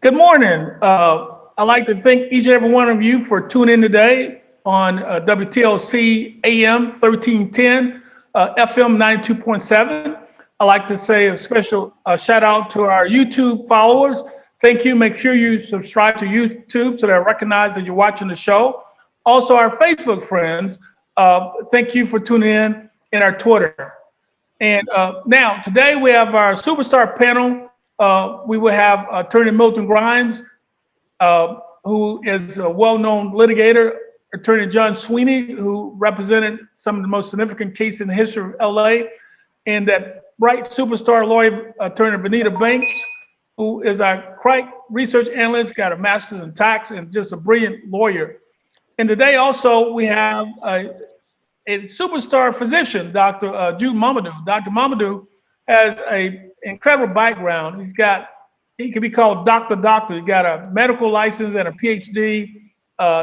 Good morning. I'd like to thank each and every one of you for tuning in today on WTLC AM 1310, FM 92.7. I'd like to say a special shout out to our YouTube followers. Thank you. Make sure you subscribe to YouTube so that I recognize that you're watching the show. Also, our Facebook friends, thank you for tuning in, and our Twitter. And now, today we have our superstar panel. We will have Attorney Milton Grimes, who is a well-known litigator, Attorney John Sweeney, who represented some of the most significant cases in the history of LA, and that bright superstar lawyer, Attorney Benita Banks, who is our crime research analyst, got a master's in tax, and just a brilliant lawyer. And today also we have a superstar physician, Dr. Jude Mamadou. Dr. Mamadou has an incredible background. He can be called Doctor. He's got a medical license and a PhD.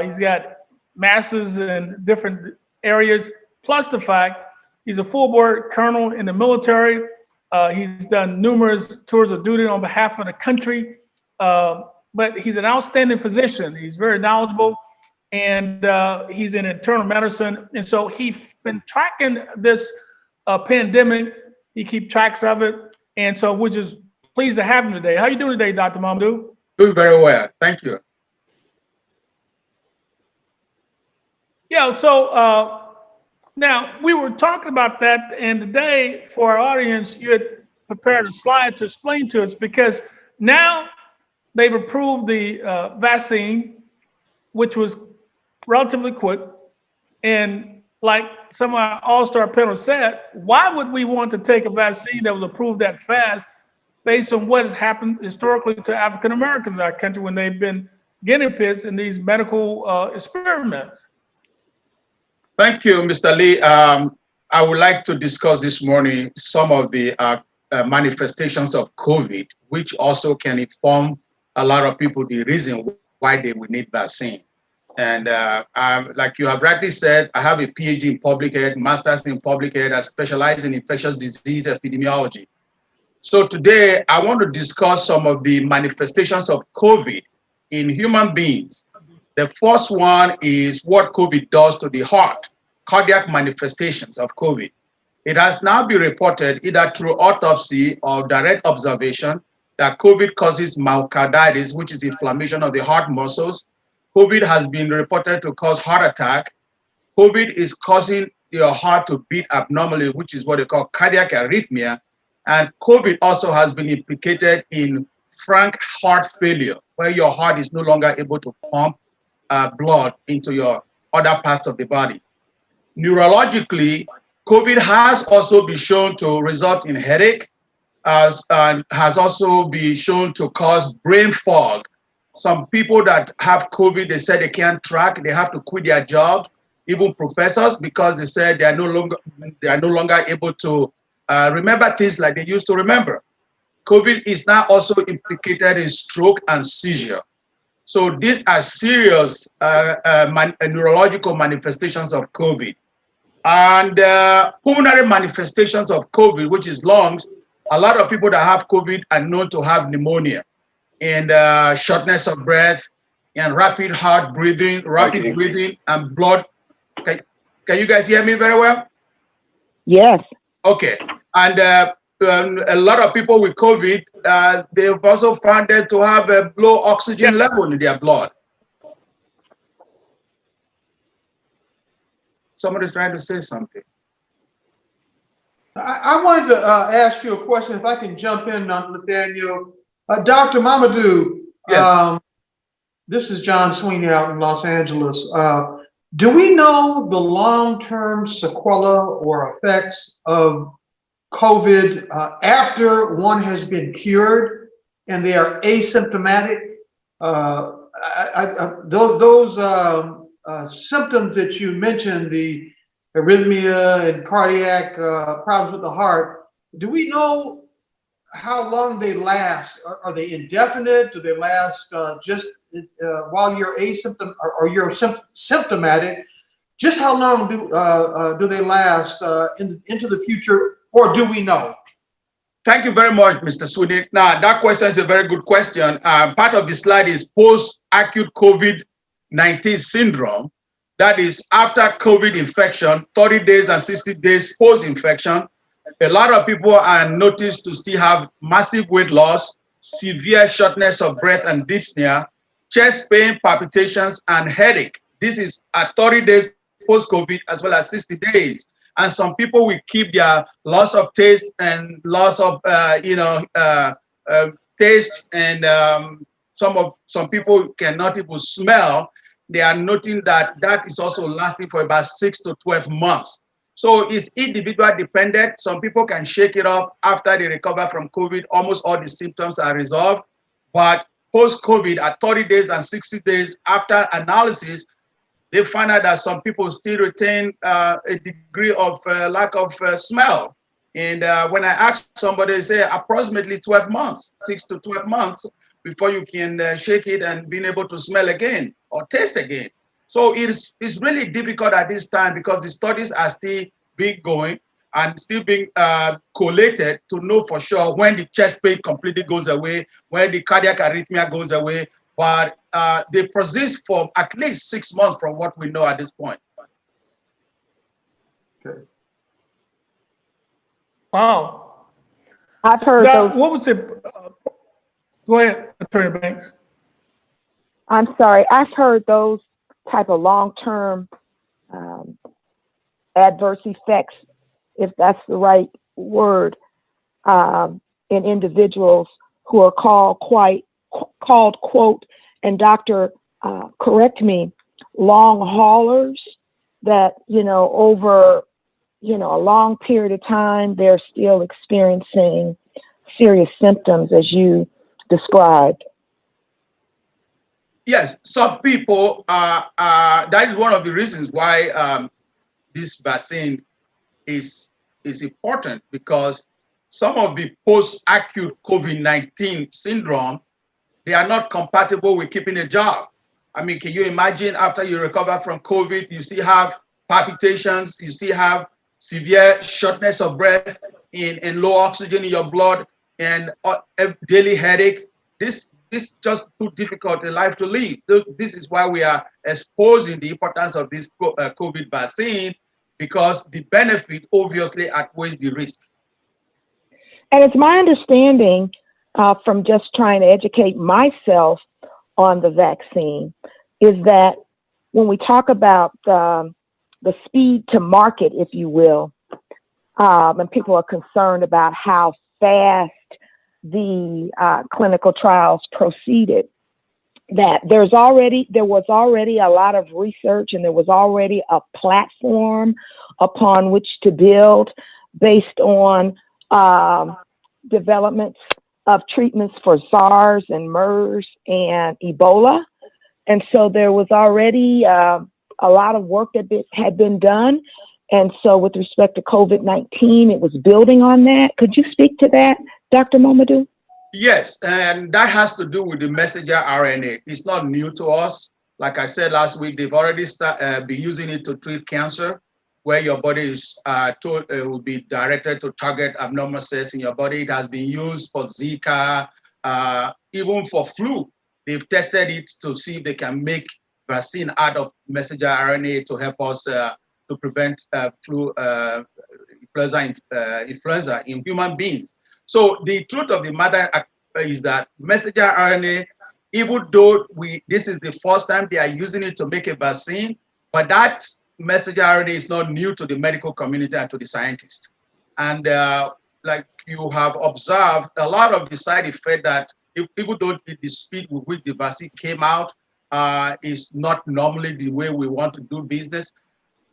He's got masters in different areas, plus the fact he's a full-board colonel in the military. He's done numerous tours of duty on behalf of the country, but he's an outstanding physician. He's very knowledgeable, and he's in internal medicine. And so he's been tracking this pandemic. He keeps tracks of it. And so we're just pleased to have him today. How you doing today, Dr. Mamadou? Doing very well. Thank you. Yeah, so now we were talking about that, and today for our audience, you had prepared a slide to explain to us, because now they've approved the vaccine, which was relatively quick. And like some of our all-star panel said, why would we want to take a vaccine that was approved that fast based on what has happened historically to African Americans in our country when they've been guinea pigs in these medical experiments? Thank you, Mr. Lee. I would like to discuss this morning some of the manifestations of COVID, which also can inform a lot of people the reason why they would need vaccine. And like you have rightly said, I have a PhD in public health, master's in public health. I specialize in infectious disease epidemiology. So today, I want to discuss some of the manifestations of COVID in human beings. The first one is what COVID does to the heart, cardiac manifestations of COVID. It has now been reported either through autopsy or direct observation that COVID causes myocarditis, which is inflammation of the heart muscles. COVID has been reported to cause heart attack. COVID is causing your heart to beat abnormally, which is what they call cardiac arrhythmia. And COVID also has been implicated in frank heart failure, where your heart is no longer able to pump blood into your other parts of the body. Neurologically, COVID has also been shown to result in headache, has also been shown to cause brain fog. Some people that have COVID, they said they can't track, they have to quit their job, even professors, because they said they are no longer able to remember things like they used to remember. COVID is now also implicated in stroke and seizure. So these are serious neurological manifestations of COVID. And pulmonary manifestations of COVID, which is lungs. A lot of people that have COVID are known to have pneumonia and shortness of breath and rapid breathing and blood. Can you guys hear me very well? Yes. Okay. And a lot of people with COVID, they've also found it to have a low oxygen level in their blood. Somebody's trying to say something. I wanted to ask you a question, if I can jump in, Nathaniel. Dr. Mamadou, yes. This is John Sweeney out in Los Angeles. Do we know the long-term sequelae or effects of COVID after one has been cured and they are asymptomatic? Those symptoms that you mentioned, the arrhythmia and cardiac problems with the heart, do we know how long they last? Are they indefinite? Do they last just while you're or you're symptomatic? Just how long do they last into the future, or do we know? Thank you very much, Mr. Sweeney. Now, that question is a very good question. Part of the slide is post-acute COVID-19 syndrome. That is after COVID infection, 30 days and 60 days post-infection. A lot of people are noticed to still have massive weight loss, severe shortness of breath and dyspnea, chest pain, palpitations, and headache. This is at 30 days post-COVID as well as 60 days. And some people will keep their loss of taste and loss of taste, and some people cannot even smell. They are noting that that is also lasting for about 6 to 12 months. So it's individual dependent. Some people can shake it off after they recover from COVID. Almost all the symptoms are resolved. But post-COVID, at 30 days and 60 days after analysis, they find out that some people still retain a degree of lack of smell. And when I ask somebody, they say approximately 12 months, 6 to 12 months before you can shake it and being able to smell again or taste again. So it's really difficult at this time because the studies are still being going and still being collated to know for sure when the chest pain completely goes away, when the cardiac arrhythmia goes away. But they persist for at least 6 months from what we know at this point. Okay. Wow. I've heard Now, those. what was it? Go ahead, Attorney Banks. I'm sorry. I've heard those type of long-term adverse effects, if that's the right word, in individuals who are called quote, and doctor, correct me, long haulers, that, over, a long period of time, they're still experiencing serious symptoms as you described. Yes, some people, that is one of the reasons why this vaccine is important, because some of the post-acute COVID-19 syndrome, they are not compatible with keeping a job. I mean, can you imagine after you recover from COVID, you still have palpitations, you still have severe shortness of breath and low oxygen in your blood and daily headache? This just too difficult a life to live. This is why we are exposing the importance of this COVID vaccine, because the benefit obviously outweighs the risk. And it's my understanding, from just trying to educate myself on the vaccine, is that when we talk about the speed to market, if you will, and people are concerned about how fast the clinical trials proceeded, that there was already a lot of research and there was already a platform upon which to build based on developments of treatments for SARS and MERS and Ebola. And so there was already a lot of work that had been done. And so with respect to COVID-19, it was building on that. Could you speak to that, Dr. Mamadou? Yes, and that has to do with the messenger RNA. It's not new to us. Like I said last week, they've already been using it to treat cancer, where your body is told will be directed to target abnormal cells in your body. It has been used for Zika, even for flu. They've tested it to see if they can make vaccine out of messenger RNA to help us to prevent influenza in human beings. So the truth of the matter is that messenger RNA, even though this is the first time they are using it to make a vaccine, but that messenger RNA is not new to the medical community and to the scientists. And like you have observed, a lot of the side effects that even though the speed with which the vaccine came out is not normally the way we want to do business,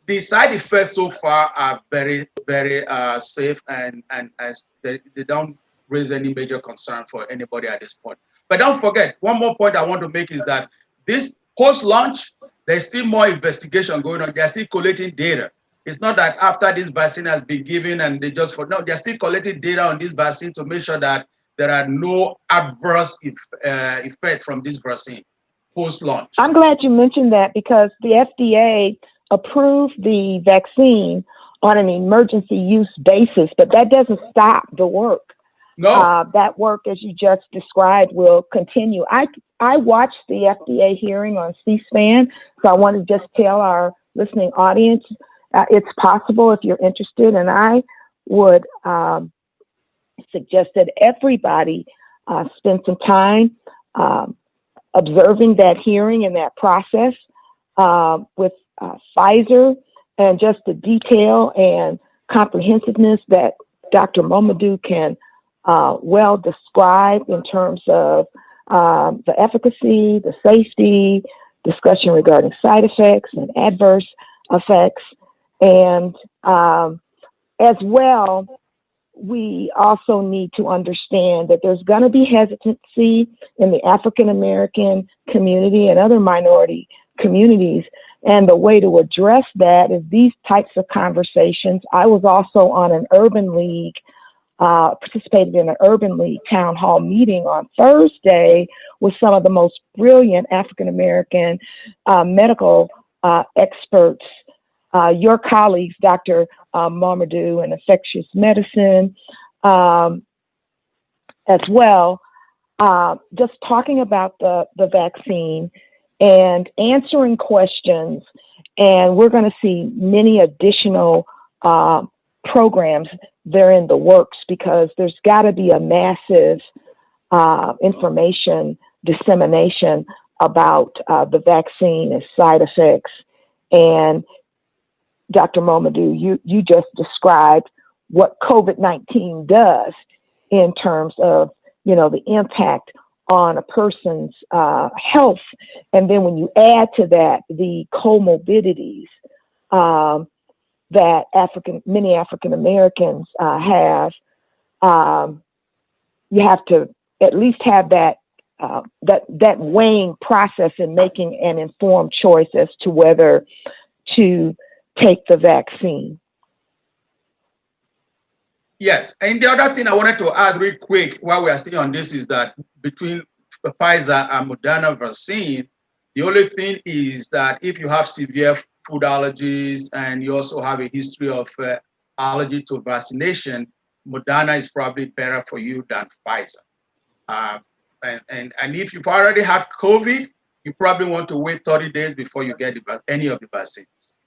the side effects so far are very, very safe, and as they don't raise any major concern for anybody at this point. But don't forget, one more point I want to make is that this post-launch, there's still more investigation going on. They're still collecting data. It's not that after this vaccine has been given and they're still collecting data on this vaccine to make sure that there are no adverse effects from this vaccine post-launch. I'm glad you mentioned that, because the FDA approved the vaccine on an emergency use basis, but that doesn't stop the work. No. That work, as you just described, will continue. I watched the FDA hearing on C-SPAN, so I want to just tell our listening audience it's possible if you're interested, and I would suggest that everybody spend some time observing that hearing and that process with Pfizer, and just the detail and comprehensiveness that Dr. Momadou can well describe in terms of the efficacy, the safety, discussion regarding side effects and adverse effects. And as well, we also need to understand that there's going to be hesitancy in the African American community and other minority communities. And the way to address that is these types of conversations. I was also on an urban league, participated in an urban league town hall meeting on Thursday with some of the most brilliant African American medical experts, your colleagues, Dr. Mamadou in infectious medicine, as well, just talking about the vaccine and answering questions. And we're going to see many additional programs. They're in the works because there's got to be a massive information dissemination about the vaccine and side effects. And Dr. Momadou, you just described what COVID-19 does in terms of, the impact on a person's health. And then when you add to that the comorbidities that many African Americans have, you have to at least have that weighing process in making an informed choice as to whether to take the vaccine. Yes, and the other thing I wanted to add real quick while we are still on this is that between Pfizer and Moderna vaccine, the only thing is that if you have severe food allergies and you also have a history of allergy to vaccination, Moderna is probably better for you than Pfizer. And if you've already had COVID, you probably want to wait 30 days before you get any of the vaccines.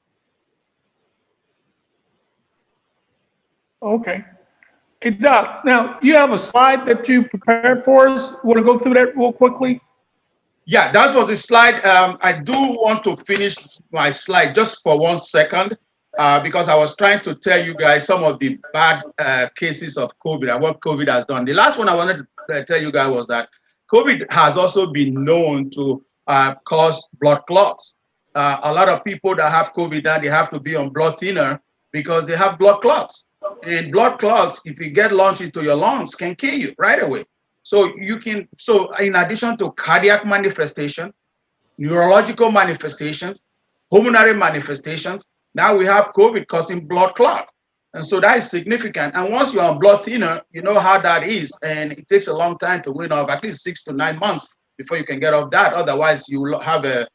Okay. Hey, Doc, now you have a slide that you prepared for us. Want to go through that real quickly? Yeah, that was a slide. I do want to finish my slide just for 1 second because I was trying to tell you guys some of the bad cases of COVID and what COVID has done. The last one I wanted to tell you guys was that COVID has also been known to cause blood clots. A lot of people that have COVID now, they have to be on blood thinner because they have blood clots. And blood clots, if you get launched into your lungs, can kill you right away. So in addition to cardiac manifestation, neurological manifestations, pulmonary manifestations, now we have COVID causing blood clot. And so that is significant. And once you're on blood thinner, you know how that is. And it takes a long time to win off, at least 6 to 9 months before you can get off that. Otherwise, you will have a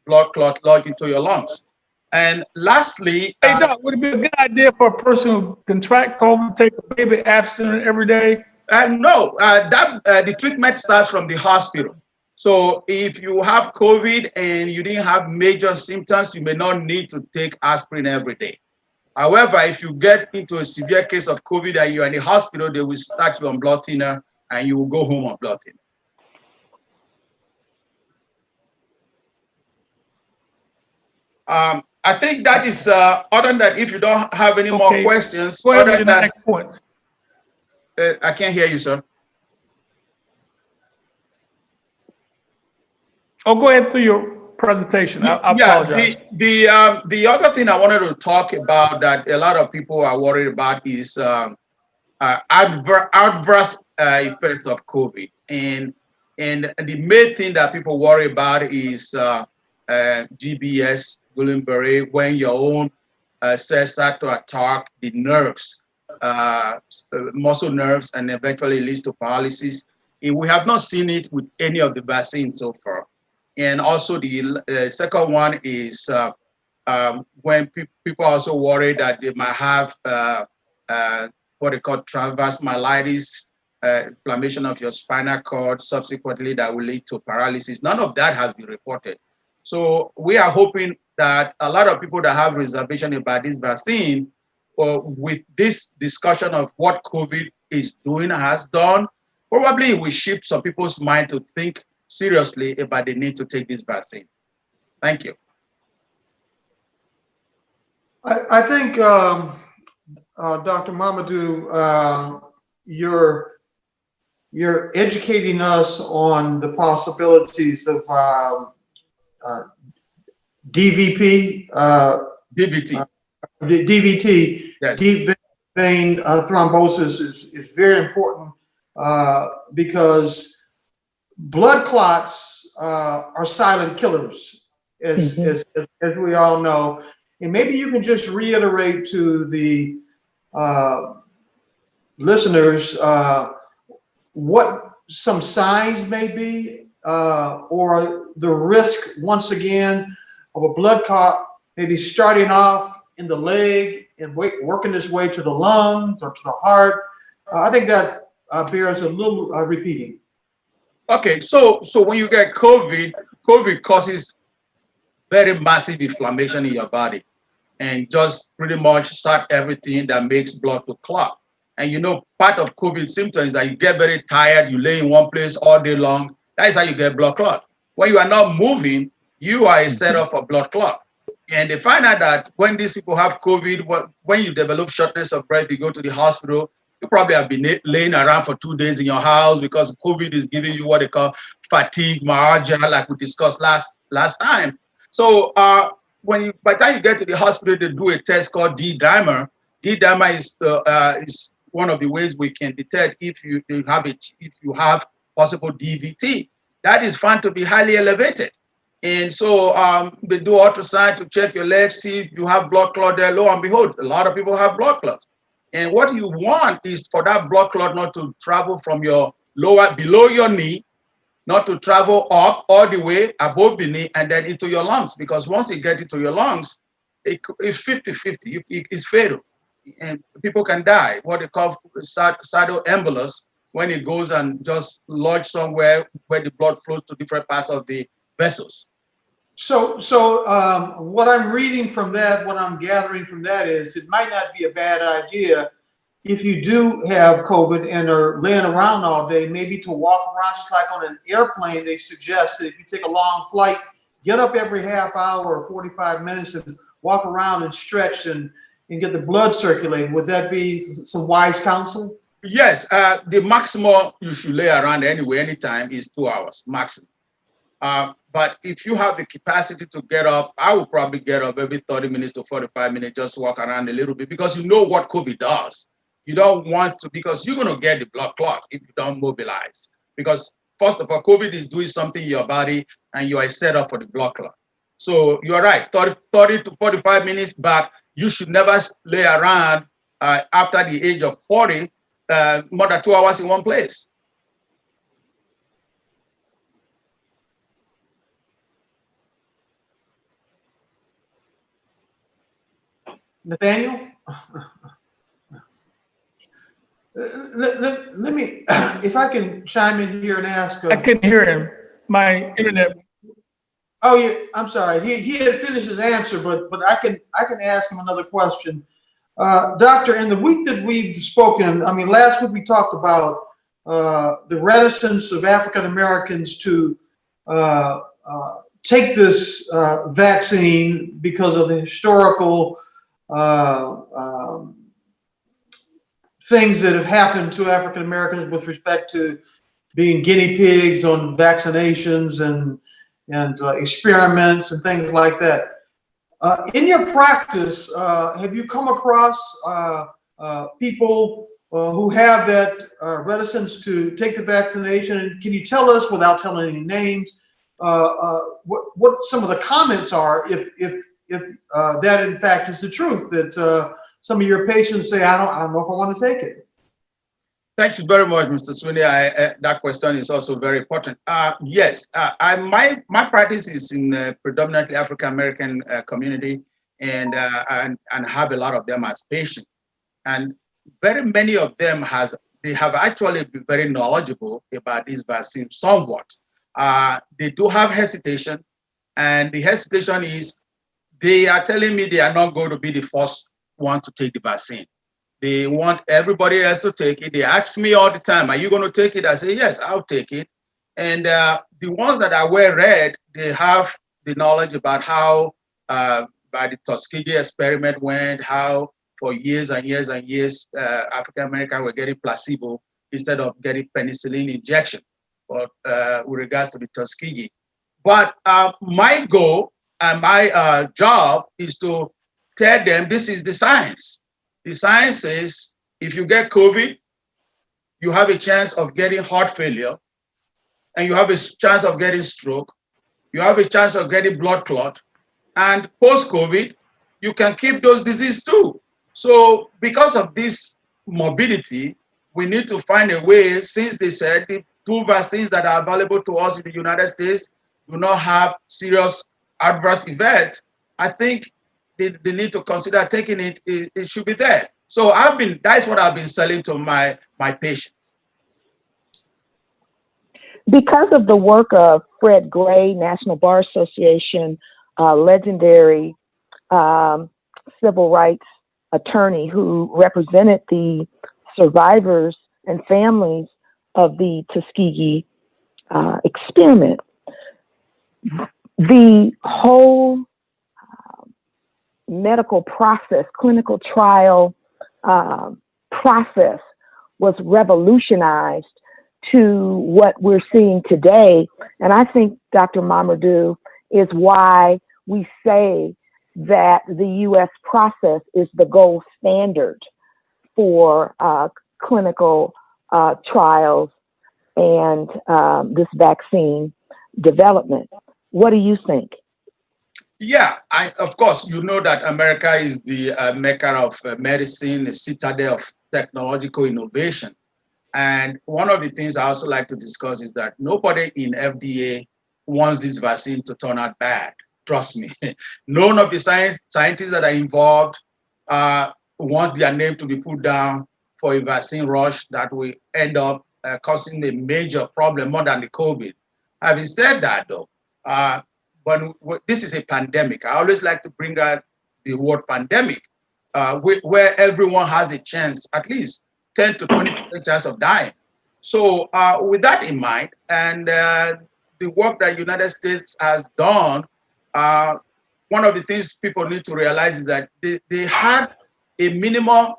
blood clot lodged into your lungs. And lastly, hey, Doc, would it be a good idea for a person who contract COVID to take a baby abstinent every day? No, the treatment starts from the hospital. So if you have COVID and you didn't have major symptoms, you may not need to take aspirin every day. However, if you get into a severe case of COVID and you're in the hospital, they will start you on blood thinner and you will go home on blood thinner. I think that is, other than that, if you don't have any more questions, go ahead with the next point. I can't hear you, sir. Oh, go ahead through your presentation. I apologize. The other thing I wanted to talk about that a lot of people are worried about is adverse effects of COVID. And the main thing that people worry about is GBS, Guillain-Barré, when your own cells start to attack the nerves, muscle nerves, and eventually leads to paralysis. And we have not seen it with any of the vaccines so far. And also the second one is when people also worry that they might have what they call transverse myelitis, inflammation of your spinal cord, subsequently that will lead to paralysis. None of that has been reported. So we are hoping that a lot of people that have reservation about this vaccine, with this discussion of what COVID is doing, has done, probably will shift some people's mind to think seriously about the need to take this vaccine. Thank you. I think, Dr. Mamadou, you're educating us on the possibilities of DVP, DVT. DVT, Yes. deep vein thrombosis is very important because blood clots are silent killers, as we all know. And maybe you can just reiterate to the listeners what some signs may be, or the risk, once again, of a blood clot maybe starting off in the leg and working its way to the lungs or to the heart. I think that bears a little repeating. Okay, so when you get COVID, COVID causes very massive inflammation in your body and just pretty much start everything that makes blood to clot. And you know, part of COVID symptoms is that you get very tired, you lay in one place all day long. That is how you get blood clot. When you are not moving, you are a setup for blood clot. And they find out that when these people have COVID, when you develop shortness of breath, you go to the hospital, you probably have been laying around for 2 days in your house because COVID is giving you what they call fatigue, myalgia, like we discussed last time. So by the time you get to the hospital, they do a test called D-dimer. D-dimer is one of the ways we can detect if you have possible DVT. That is found to be highly elevated. And so they do ultrasound to check your legs, see if you have blood clot there. Lo and behold, a lot of people have blood clot. And what you want is for that blood clot not to travel from your below your knee, not to travel up all the way above the knee and then into your lungs. Because once it gets into your lungs, it's 50-50. It's fatal. And people can die, what they call cytoembolus, when it goes and just lodge somewhere where the blood flows to different parts of the vessels. So what I'm reading from that, what I'm gathering from that is it might not be a bad idea if you do have COVID and are laying around all day, maybe to walk around just like on an airplane. They suggest that if you take a long flight, get up every half hour or 45 minutes and walk around and stretch and get the blood circulating. Would that be some wise counsel? Yes, the maximum you should lay around anyway, anytime, is 2 hours maximum. But if you have the capacity to get up, I would probably get up every 30 minutes to 45 minutes, just walk around a little bit, because you know what COVID does. You don't want to, because you're going to get the blood clot if you don't mobilize. Because first of all, COVID is doing something in your body and you are set up for the blood clot. So you're right, 30 to 45 minutes, but you should never lay around after the age of 40, more than 2 hours in one place. Nathaniel? Let me, if I can chime in here and ask. I couldn't hear him. My internet. Oh, yeah, I'm sorry. He had finished his answer, but I can ask him another question. Doctor, in the week that we've spoken, I mean, last week we talked about the reticence of African Americans to take this vaccine because of the historical things that have happened to African Americans with respect to being guinea pigs on vaccinations and experiments and things like that. In your practice, have you come across people who have that reticence to take the vaccination? And can you tell us, without telling any names, what some of the comments are, if that in fact is the truth, that some of your patients say, I don't know if I want to take it? Thank you very much, Mr. Sweeney. That question is also very important. Yes, my practice is in predominantly African American community, and have a lot of them as patients. And very many of them they have actually been very knowledgeable about this vaccine somewhat. They do have hesitation, and the hesitation is they are telling me they are not going to be the first one to take the vaccine. They want everybody else to take it. They ask me all the time, are you going to take it? I say, yes, I'll take it. And the ones that are well read, they have the knowledge about how by the Tuskegee experiment went, how for years and years and years, African Americans were getting placebo instead of getting penicillin injection with regards to the Tuskegee. But my goal and my job is to tell them this is the science. The science says if you get COVID, you have a chance of getting heart failure, and you have a chance of getting stroke, you have a chance of getting blood clot, and post-COVID, you can keep those diseases too. So because of this morbidity, we need to find a way, since they said the two vaccines that are available to us in the United States do not have serious adverse events. I think they need to consider taking it. It should be there. So that's what I've been selling to my patients. Because of the work of Fred Gray, National Bar Association, legendary civil rights attorney who represented the survivors and families of the Tuskegee experiment, the whole medical process, clinical trial process was revolutionized to what we're seeing today. And I think, Dr. Mamadou, is why we say that the U.S. process is the gold standard for clinical trials and this vaccine development. What do you think? Yeah, of course, you know that America is the mecca of medicine, a citadel of technological innovation. And one of the things I also like to discuss is that nobody in FDA wants this vaccine to turn out bad. Trust me. None of the scientists that are involved want their name to be put down for a vaccine rush that will end up causing a major problem more than the COVID. Having said that, though, but this is a pandemic. I always like to bring out the word pandemic, where everyone has a chance, at least 10 to 20% chance of dying. So with that in mind, and the work that the United States has done, one of the things people need to realize is that they had a minimum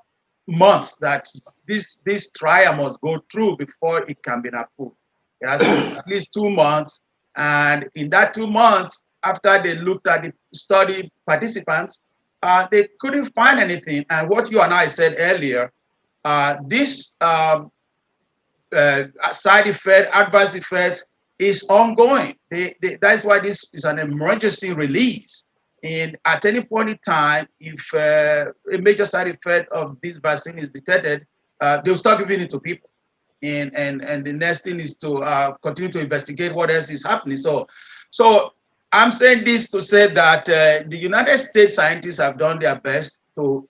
months that this trial must go through before it can be approved. It has to be at least 2 months. And in that 2 months, after they looked at the study participants, they couldn't find anything. And what you and I said earlier, this side effect, adverse effect is ongoing. That's why this is an emergency release. And at any point in time, if a major side effect of this vaccine is detected, they'll start giving it to people. And the next thing is to continue to investigate what else is happening. So I'm saying this to say that the United States scientists have done their best to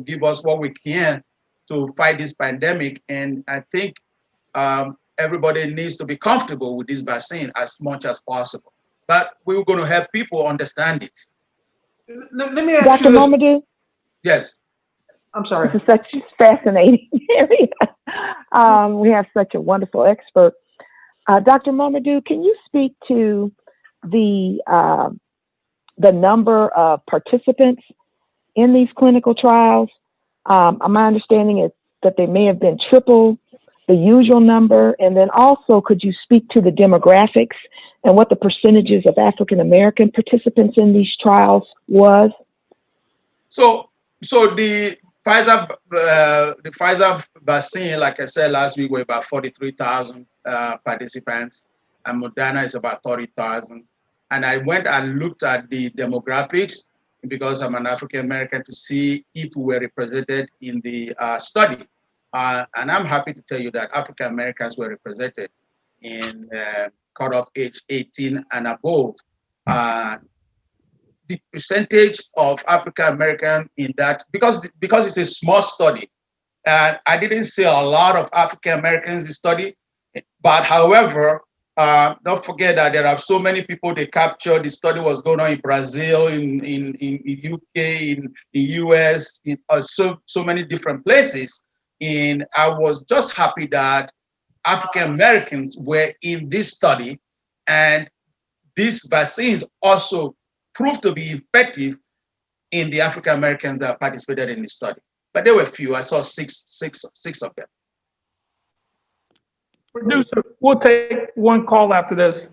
give us what we can to fight this pandemic. And I think everybody needs to be comfortable with this vaccine as much as possible. But we're going to help people understand it. Let me ask Dr. you this. Mamadou? Yes. I'm sorry. This is such a fascinating area. We have such a wonderful expert. Dr. Mamadou, can you speak to the number of participants in these clinical trials? My understanding is that they may have been triple the usual number. And then also, could you speak to the demographics and what the percentages of African American participants in these trials was? So the Pfizer vaccine, like I said last week, were about 43,000 participants, and Moderna is about 30,000. And I went and looked at the demographics because I'm an African American to see if we were represented in the study. And I'm happy to tell you that African Americans were represented in cutoff age 18 and above. The percentage of African American in that, because it's a small study, I didn't see a lot of African Americans in study, but however, don't forget that there are so many people they captured. The study was going on in Brazil, in UK, in the US, in so many different places. And I was just happy that African Americans were in this study, and these vaccines also proved to be effective in the African Americans that participated in the study. But there were few. I saw six of them. Producer, we'll take one call after this.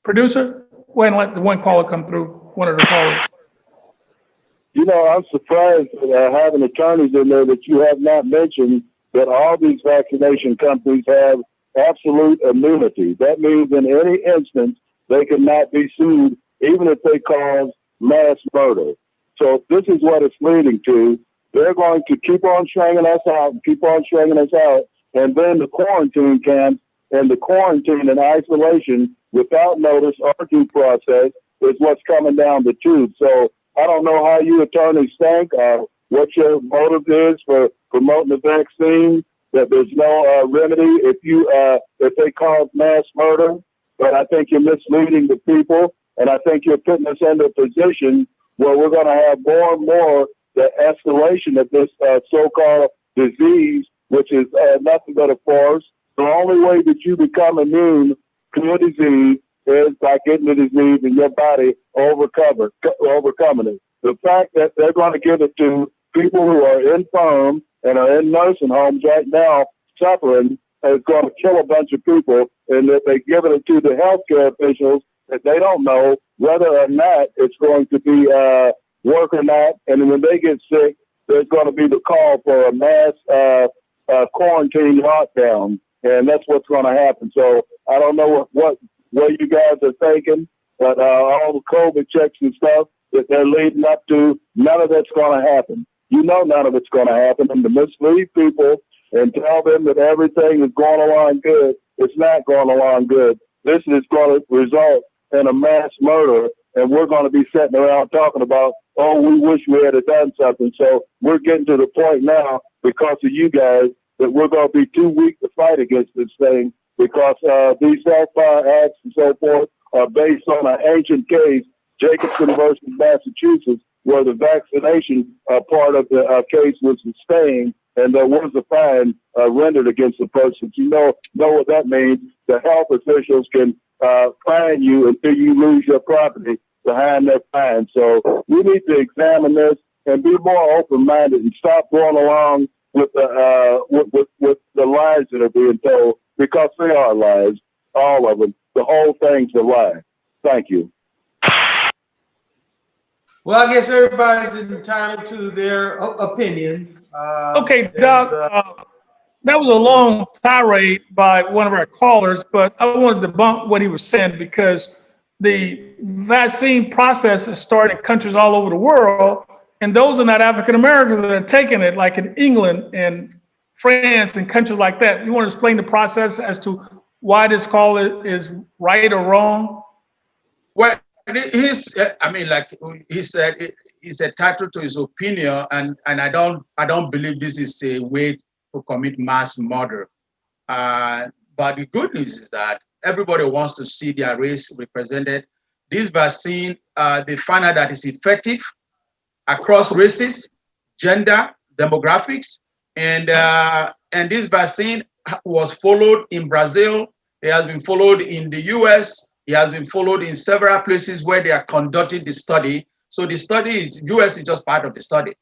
Producer, go ahead and let the one caller come through, one of the callers. You know, I'm surprised having attorneys in there that you have not mentioned that all these vaccination companies have absolute immunity. That means in any instance, they cannot be sued, even if they cause mass murder. So this is what it's leading to. They're going to keep on stringing us out and keep on stringing us out. And then the quarantine camps and the quarantine and isolation without notice or due process is what's coming down the tube. So I don't know how you attorneys think, what your motive is for promoting the vaccine, that there's no remedy if they cause mass murder. But I think you're misleading the people, and I think you're putting us into a position where we're going to have more and more the escalation of this so-called disease, which is nothing but a farce. The only way that you become immune to a disease is by getting the disease in your body, overcoming it. The fact that they're going to give it to people who are infirm and are in nursing homes right now suffering is going to kill a bunch of people, and that they're giving it to the healthcare officials that they don't know whether or not it's going to be work or not. And when they get sick, there's going to be the call for a mass quarantine lockdown, and that's what's going to happen. So I don't know what you guys are thinking, but all the COVID checks and stuff that they're leading up to, none of that's going to happen. You know none of it's going to happen. And to mislead people and tell them that everything is going along good, it's not going along good. This is going to result in a mass murder, and we're going to be sitting around talking about, oh, we wish we had done something. So we're getting to the point now, because of you guys, that we're going to be too weak to fight against this thing, because these Hellfire Acts and so forth are based on an ancient case, Jacobson versus Massachusetts, where the vaccination part of the case was sustained, and there was a fine rendered against the person. You know what that means. The health officials can fine you until you lose your property behind their fine. So we need to examine this and be more open-minded and stop going along with the lies that are being told, because they are lies, all of them. The whole thing's a lie. Thank you. Well, I guess everybody's entitled to their opinion. Okay, Doc, that was a long tirade by one of our callers, but I wanted to debunk what he was saying, because the vaccine process is starting in countries all over the world, and those are not African Americans that are taking it, like in England and France and countries like that. You want to explain the process as to why this call is right or wrong? Well, like he said, he's entitled to his opinion, and I don't believe this is a way to commit mass murder. But the good news is that everybody wants to see their race represented. This vaccine, they find out that it's effective across races, gender, demographics, and this vaccine was followed in Brazil. It has been followed in the US. It has been followed in several places where they are conducting the study. So the study US is just part of the study.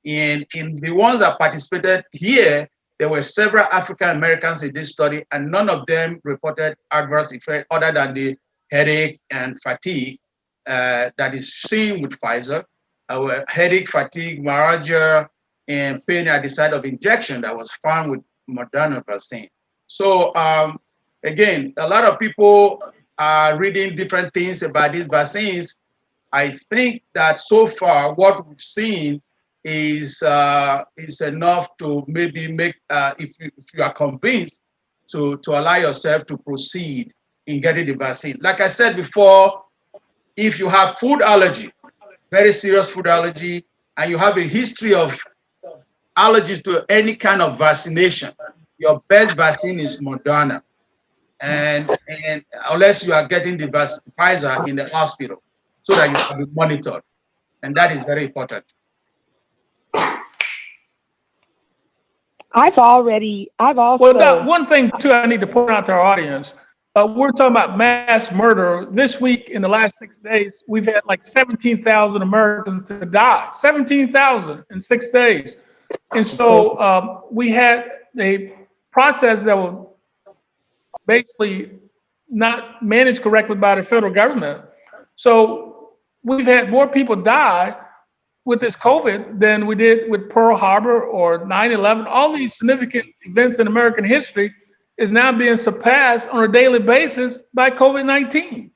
In the ones that participated here, there were several African Americans in this study, and none of them reported adverse effect other than the headache and fatigue that is seen with Pfizer. Headache, fatigue, myalgia, and pain at the site of injection that was found with Moderna vaccine. So again, a lot of people are reading different things about these vaccines. I think that so far what we've seen is enough to maybe make, if you are convinced, to allow yourself to proceed in getting the vaccine. Like I said before, if you have food allergy, very serious food allergy, and you have a history of allergies to any kind of vaccination, your best vaccine is Moderna. And unless you are getting the Pfizer in the hospital so that you can be monitored. And that is very important. I've also. Well, that one thing too, I need to point out to our audience. We're talking about mass murder. This week, in the last 6 days, we've had like 17,000 Americans to die. 17,000 in 6 days. And so we had a process that was basically not managed correctly by the federal government. So we've had more people die with this COVID than we did with Pearl Harbor or 9/11. All these significant events in American history is now being surpassed on a daily basis by COVID-19.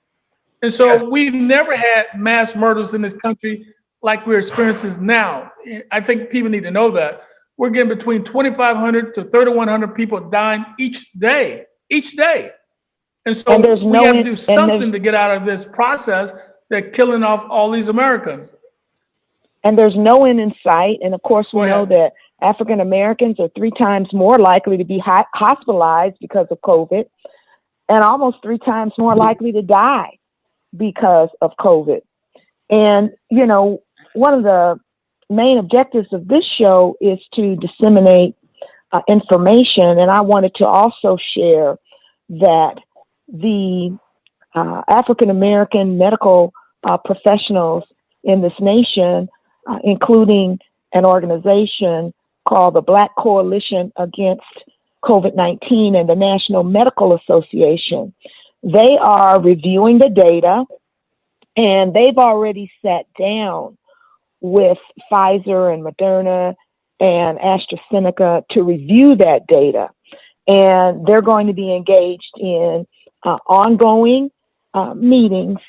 And so we've never had mass murders in this country like we're experiencing now. I think people need to know that. We're getting between 2,500 to 3,100 people dying each day. And so we have to do something to get out of this process that's killing off all these Americans. And there's no end in sight. And of course, we know that African Americans are 3 times more likely to be hospitalized because of COVID, and almost 3 times more likely to die because of COVID. And, you know, one of the main objectives of this show is to disseminate information. And I wanted to also share that the African American medical professionals in this nation, including an organization called the Black Coalition Against COVID-19 and the National Medical Association, they are reviewing the data, and they've already sat down with Pfizer and Moderna and AstraZeneca to review that data. And they're going to be engaged in ongoing meetings.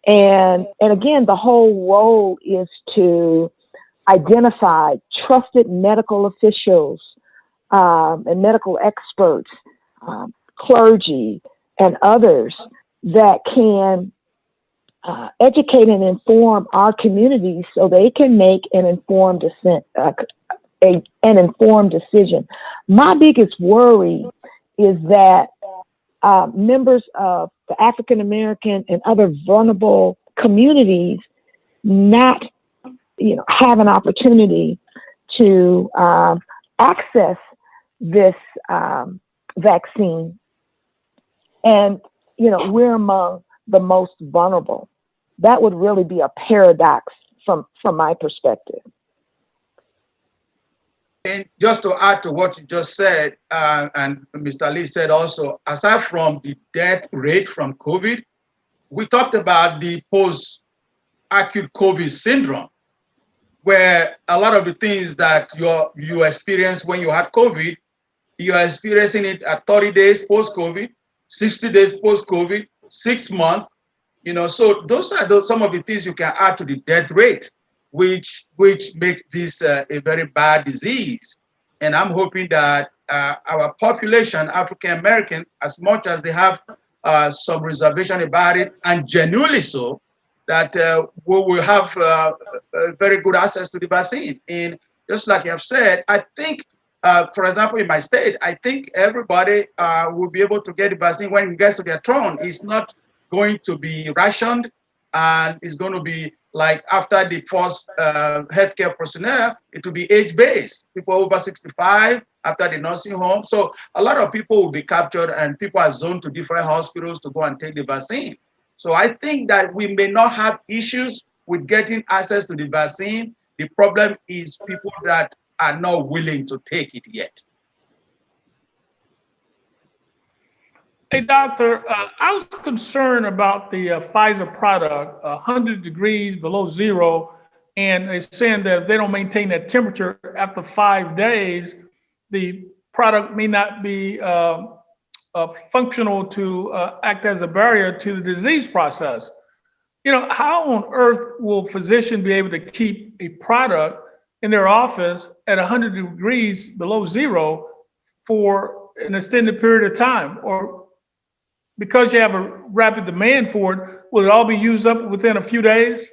And again, the whole role is to identify trusted medical officials and medical experts, clergy, and others that can educate and inform our communities so they can make an informed decision. My biggest worry is that members of the African American and other vulnerable communities not, have an opportunity to access this vaccine. And, we're among the most vulnerable. That would really be a paradox from my perspective. And just to add to what you just said, and Mr. Lee said also, aside from the death rate from COVID, we talked about the post-acute COVID syndrome, where a lot of the things that you experienced when you had COVID, you are experiencing it at 30 days post-COVID, 60 days post-COVID, 6 months. So those are some of the things you can add to the death rate, which makes this a very bad disease. And I'm hoping that our population, African American, as much as they have some reservation about it, and genuinely so, that we will have very good access to the vaccine. And just like you have said, I think, for example, in my state, I think everybody will be able to get the vaccine when it gets to their turn. It's not going to be rationed, and it's going to be like after the first healthcare personnel, it will be age-based. People over 65 after the nursing home. So a lot of people will be captured, and people are zoned to different hospitals to go and take the vaccine. So I think that we may not have issues with getting access to the vaccine. The problem is people that are not willing to take it yet. Hey, doctor, I was concerned about the Pfizer product, 100 degrees below zero, and they're saying that if they don't maintain that temperature after 5 days, the product may not be functional to act as a barrier to the disease process. How on earth will physicians be able to keep a product in their office at 100 degrees below zero for an extended period of time? Or because you have a rapid demand for it, will it all be used up within a few days?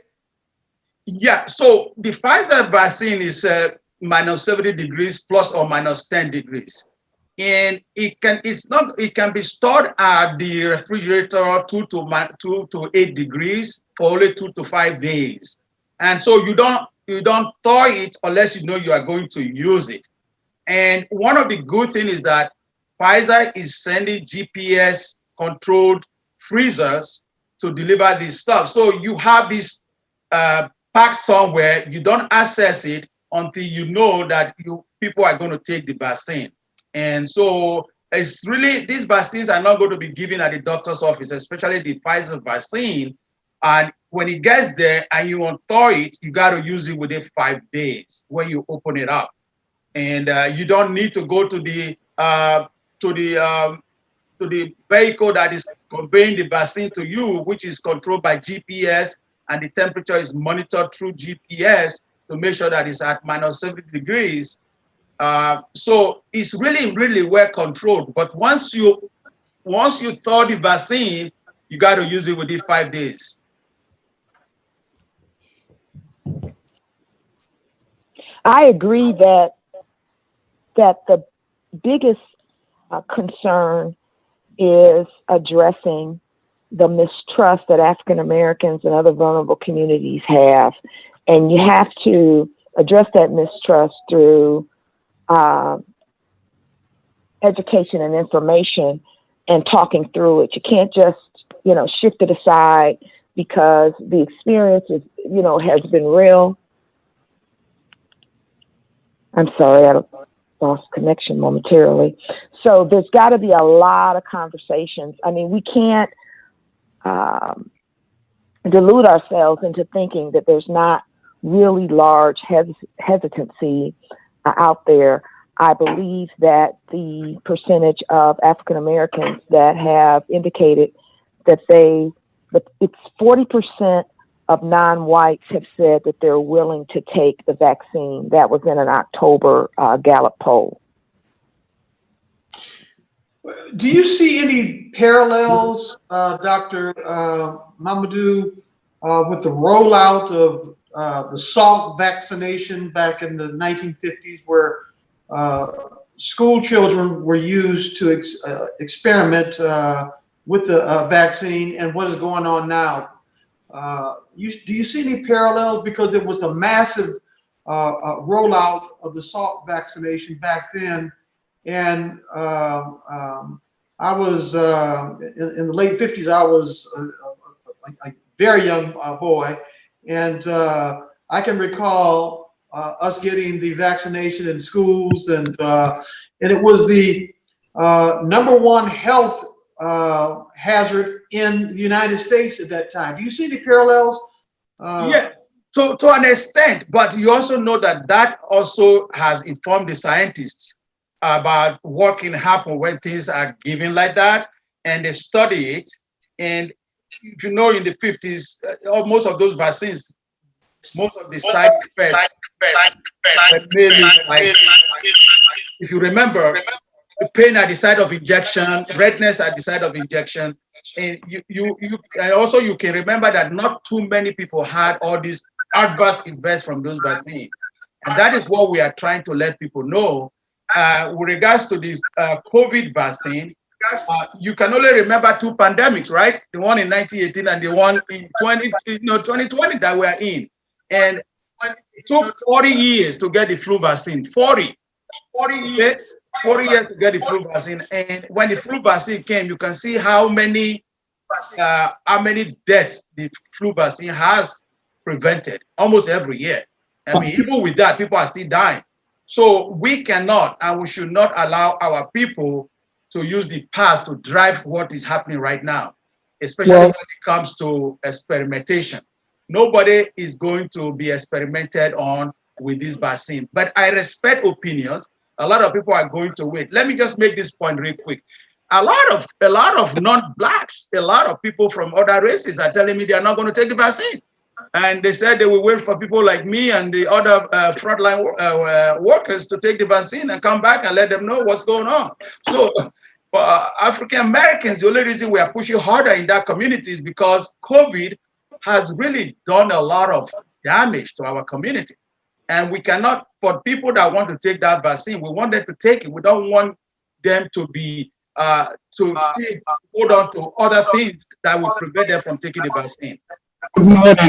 Yeah, so the Pfizer vaccine is minus 70 degrees plus or minus 10 degrees. And it can be stored at the refrigerator 2 to 8 degrees for only 2 to 5 days. And so you don't thaw it unless you know you are going to use it. And one of the good things is that Pfizer is sending GPS controlled freezers to deliver this stuff. So you have this packed somewhere, you don't access it until you know that people are going to take the vaccine. And so it's really, these vaccines are not going to be given at the doctor's office, especially the Pfizer vaccine. And when it gets there and you unthaw it, you got to use it within 5 days when you open it up. And you don't need to go to the vehicle that is conveying the vaccine to you, which is controlled by GPS, and the temperature is monitored through GPS to make sure that it's at minus 70 degrees. So it's really, really well controlled. But once you thaw the vaccine, you got to use it within 5 days. I agree that the biggest concern is addressing the mistrust that African Americans and other vulnerable communities have. And you have to address that mistrust through education and information and talking through it. You can't just, shift it aside because the experience is, has been real. I'm sorry, I lost connection momentarily. So there's got to be a lot of conversations. I mean, we can't delude ourselves into thinking that there's not really large hesitancy out there. I believe that the percentage of African Americans that have indicated that it's 40% of non-whites have said that they're willing to take the vaccine. That was in an October Gallup poll. Do you see any parallels, Dr. Mamadou, with the rollout of the Salk vaccination back in the 1950s, where school children were used to experiment with the vaccine, and what is going on now? Do you see any parallels? Because it was a massive rollout of the Salk vaccination back then. And I was in the late 50s, I was a very young boy. And I can recall us getting the vaccination in schools, and it was the #1 health hazard in the United States at that time. Do you see any parallels? Yeah, to an extent, but you also know that also has informed the scientists about what can happen when things are given like that, and they study it. And in the 50s, most of those vaccines, most of the side effects were mainly like, if you remember, the pain at the site of injection, redness at the site of injection, and and also you can remember that not too many people had all these adverse events from those vaccines, and that is what we are trying to let people know. With regards to this COVID vaccine, you can only remember 2 pandemics, right? The one in 1918 and the one in 2020 that we are in. And it took 40 years to get the flu vaccine. 40 years to get the flu vaccine. And when the flu vaccine came, you can see how many deaths the flu vaccine has prevented almost every year. I mean, even with that, people are still dying. So we cannot and we should not allow our people to use the past to drive what is happening right now, especially when it comes to experimentation. Nobody is going to be experimented on with this vaccine. But I respect opinions. A lot of people are going to wait. Let me just make this point real quick. A lot of non-blacks, a lot of people from other races are telling me they are not going to take the vaccine. And they said they will wait for people like me and the other frontline workers to take the vaccine and come back and let them know what's going on. So African Americans, the only reason we are pushing harder in that community is because COVID has really done a lot of damage to our community. And we cannot for people that want to take that vaccine, we want them to take it. We don't want them to be to still hold on to other things that will prevent them from taking the vaccine.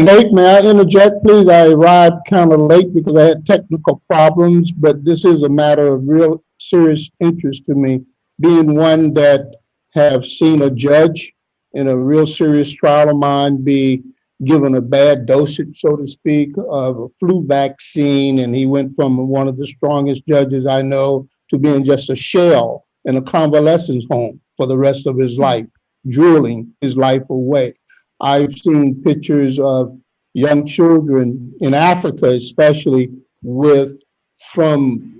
Nate, may I interject, please? I arrived kind of late because I had technical problems, but this is a matter of real serious interest to me, being one that have seen a judge in a real serious trial of mine be given a bad dosage, so to speak, of a flu vaccine, and he went from one of the strongest judges I know to being just a shell in a convalescent home for the rest of his life, drilling his life away. I've seen pictures of young children in Africa, especially from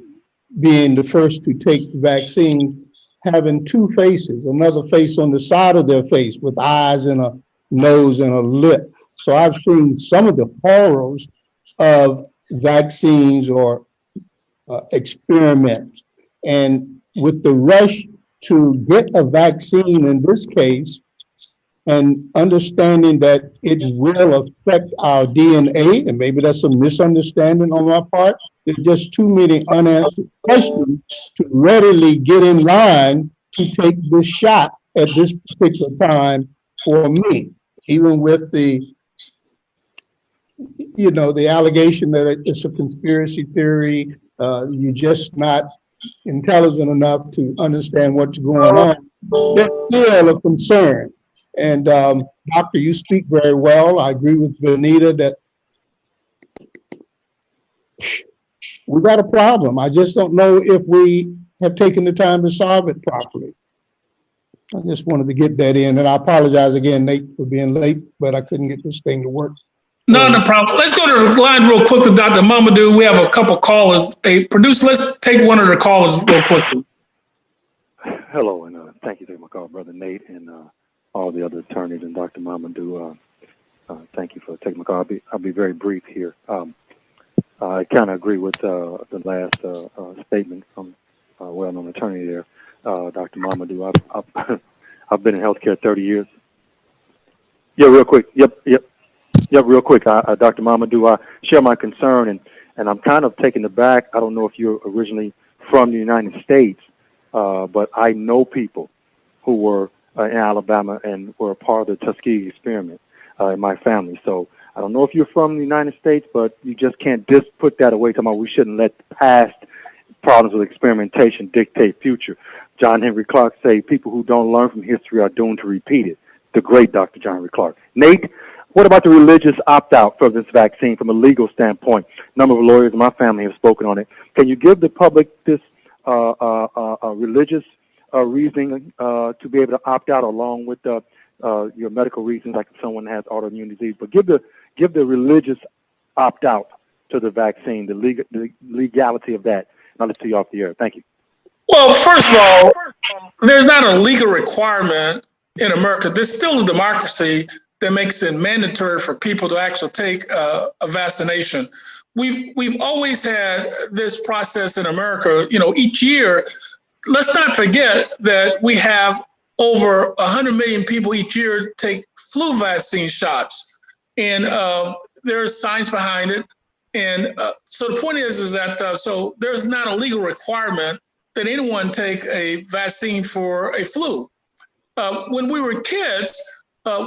being the first to take the vaccine, having two faces, another face on the side of their face with eyes and a nose and a lip. So I've seen some of the horrors of vaccines or experiments. And with the rush to get a vaccine in this case, and understanding that it will affect our DNA, and maybe that's a misunderstanding on my part, there's just too many unanswered questions to readily get in line to take this shot at this particular time for me, even with the, the allegation that it's a conspiracy theory, you're just not intelligent enough to understand what's going on. There's still a concern. And Doctor, you speak very well. I agree with Vanita that we got a problem. I just don't know if we have taken the time to solve it properly. I just wanted to get that in, and I apologize again, Nate, for being late, but I couldn't get this thing to work. Not a problem. Let's go to the line real quick with Dr. Mamadou. We have a couple callers. Hey, producer, let's take one of the callers real quickly. Hello, and thank you for my call, Brother Nate, and all the other attorneys, and Dr. Mamadou. Thank you for taking my call. I'll be very brief here. I kind of agree with the last statement from a well-known attorney there, Dr. Mamadou. I've been in healthcare 30 years. Yeah, real quick. Yep, real quick. Dr. Mamadou, I share my concern, and I'm kind of taken aback. I don't know if you're originally from the United States, but I know people who were in Alabama and were a part of the Tuskegee experiment in my family. So I don't know if you're from the United States, but you just can't just put that away. Talking about we shouldn't let past problems with experimentation dictate future. John Henry Clark say people who don't learn from history are doomed to repeat it. The great Dr. John Henry Clark. Nate, what about the religious opt-out for this vaccine from a legal standpoint? A number of lawyers in my family have spoken on it. Can you give the public this religious reasoning to be able to opt out along with your medical reasons, like if someone has autoimmune disease? But give the religious opt out to the vaccine, the legality of that. And I'll let you off the air. Thank you. Well, first of all, there's not a legal requirement in America. There's still a democracy that makes it mandatory for people to actually take a vaccination. We've always had this process in America. Each year. Let's not forget that we have over 100 million people each year take flu vaccine shots, and there's science behind it. And so the point is that so there's not a legal requirement that anyone take a vaccine for a flu. When we were kids,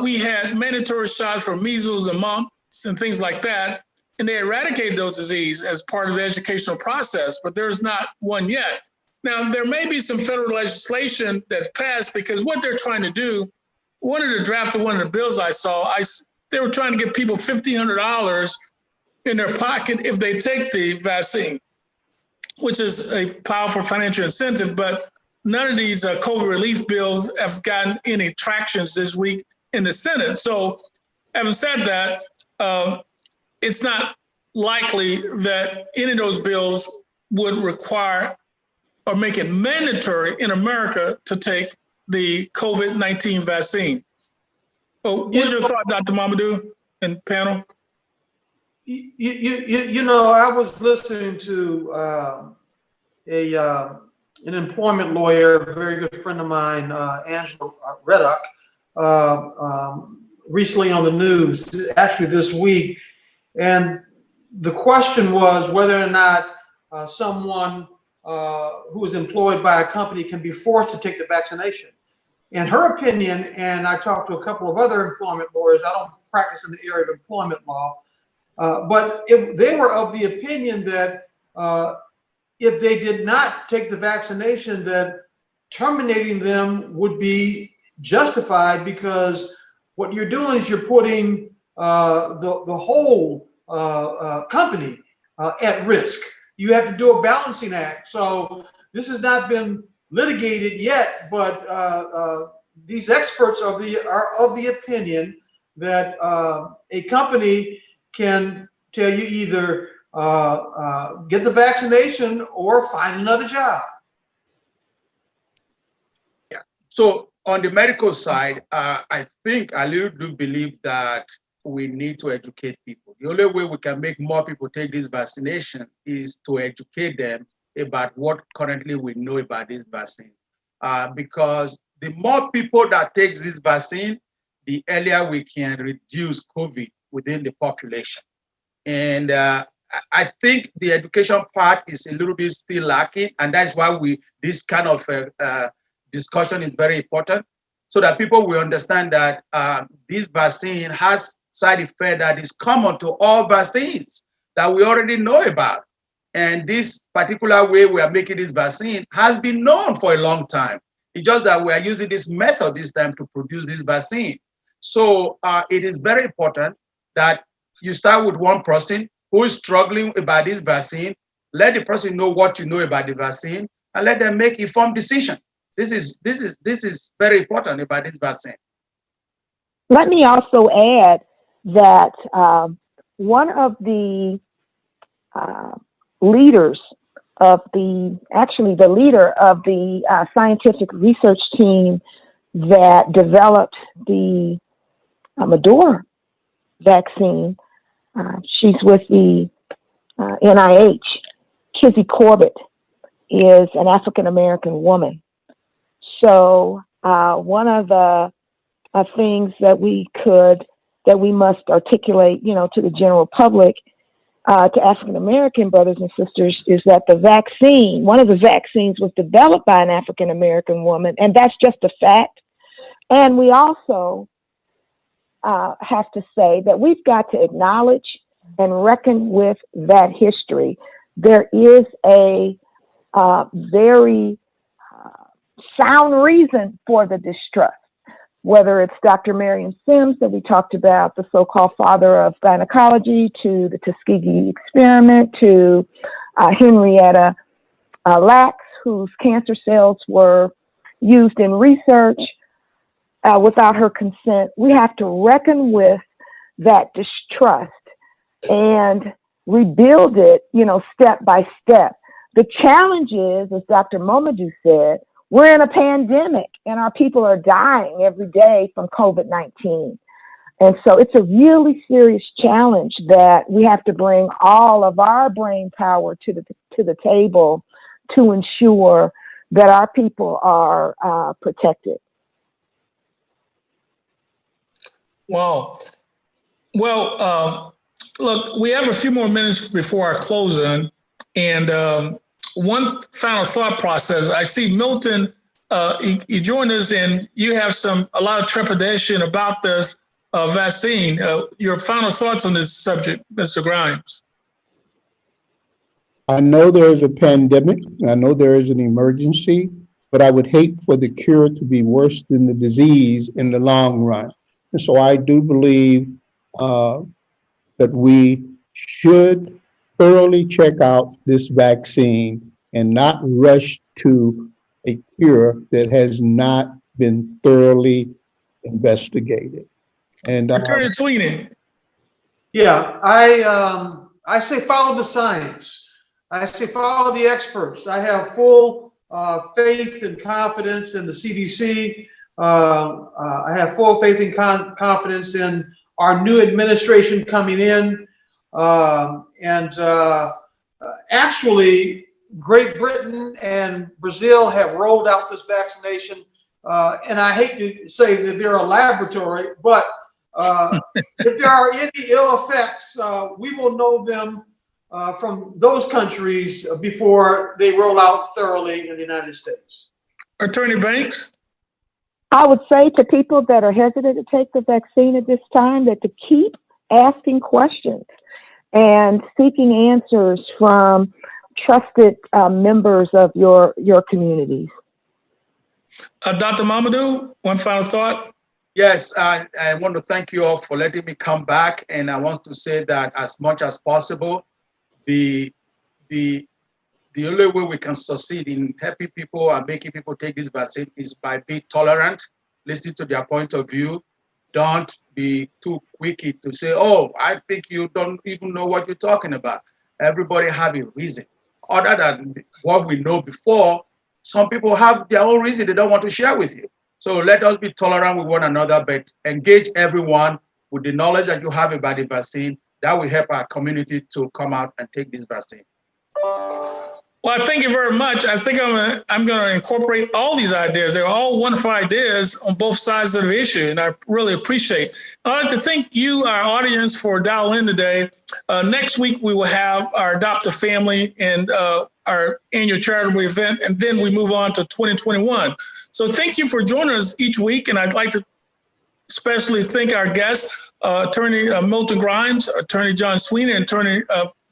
we had mandatory shots for measles and mumps and things like that, and they eradicated those diseases as part of the educational process, but there's not one yet. Now, there may be some federal legislation that's passed because what they're trying to do, one of the bills I saw, they were trying to give people $1,500 in their pocket if they take the vaccine, which is a powerful financial incentive. But none of these COVID relief bills have gotten any tractions this week in the Senate. So having said that, it's not likely that any of those bills would require or make it mandatory in America to take the COVID-19 vaccine. What's your thought, Dr. Mamadou and panel? I was listening to an employment lawyer, a very good friend of mine, Angela Reddock, recently on the news, actually this week, and the question was whether or not someone who is employed by a company can be forced to take the vaccination. In her opinion, and I talked to a couple of other employment lawyers, I don't practice in the area of employment law, but they were of the opinion that if they did not take the vaccination, that terminating them would be justified, because what you're doing is you're putting the whole company at risk. You have to do a balancing act. So this has not been litigated yet, but these experts are of the opinion that a company can tell you either get the vaccination or find another job. Yeah. So on the medical side, I really do believe that we need to educate people. The only way we can make more people take this vaccination is to educate them about what currently we know about this vaccine. Because the more people that takes this vaccine, the earlier we can reduce COVID within the population. And I think the education part is a little bit still lacking, and that's why this kind of discussion is very important, so that people will understand that this vaccine has side effect that is common to all vaccines that we already know about. And this particular way we are making this vaccine has been known for a long time. It's just that we are using this method this time to produce this vaccine. So it is very important that you start with one person who is struggling about this vaccine, let the person know what you know about the vaccine, and let them make informed decision. This is very important about this vaccine. Let me also add that one of the leaders of the leader of the scientific research team that developed the Moderna vaccine, she's with the NIH. Kizzy Corbett is an African-American woman. So one of the things that we must articulate, to the general public, to African-American brothers and sisters, is that one of the vaccines was developed by an African-American woman, and that's just a fact. And we also have to say that we've got to acknowledge and reckon with that history. There is a very sound reason for the distrust, whether it's Dr. Marion Sims that we talked about, the so-called father of gynecology, to the Tuskegee experiment, to Henrietta Lacks, whose cancer cells were used in research without her consent. We have to reckon with that distrust and rebuild it, step by step. The challenge is, as Dr. Momadou said, we're in a pandemic and our people are dying every day from COVID-19. And so it's a really serious challenge that we have to bring all of our brain power to the table to ensure that our people are protected. Wow. Well, look, we have a few more minutes before our closing. And one final thought process. I see Milton, you joined us, and you have a lot of trepidation about this vaccine. Your final thoughts on this subject, Mr. Grimes? I know there is a pandemic. I know there is an emergency, but I would hate for the cure to be worse than the disease in the long run. And so I do believe that we should thoroughly check out this vaccine and not rush to a cure that has not been thoroughly investigated. And Attorney Sweeney. Yeah, I say follow the science. I say follow the experts. I have full faith and confidence in the CDC. I have full faith and confidence in our new administration coming in. Actually, Great Britain and Brazil have rolled out this vaccination. And I hate to say that they're a laboratory, but if there are any ill effects, we will know them from those countries before they roll out thoroughly in the United States? Attorney Banks? I would say to people that are hesitant to take the vaccine at this time that to keep asking questions and seeking answers from trusted members of your communities. Dr. Mamadou, one final thought? Yes, I want to thank you all for letting me come back. And I want to say that as much as possible, the only way we can succeed in helping people and making people take this vaccine is by being tolerant, listen to their point of view. Don't be too quick to say, oh, I think you don't even know what you're talking about. Everybody have a reason. Other than what we know before, some people have their own reason they don't want to share with you. So let us be tolerant with one another, but engage everyone with the knowledge that you have about the vaccine. That will help our community to come out and take this vaccine. Well, thank you very much. I think I'm going to incorporate all these ideas. They're all wonderful ideas on both sides of the issue, and I really appreciate it. I'd like to thank you, our audience, for dialing in today. Next week, we will have our Adopt a Family and our annual charitable event, and then we move on to 2021. So thank you for joining us each week, and I'd like to especially thank our guests, Attorney Milton Grimes, Attorney John Sweeney, and Attorney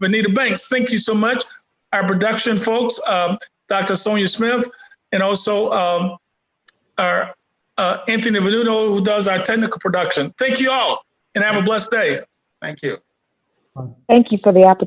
Vanita Banks. Thank you so much. Our production folks, Dr. Sonia Smith, and also our Anthony Venuto, who does our technical production. Thank you all, and have a blessed day. Thank you. Thank you for the opportunity.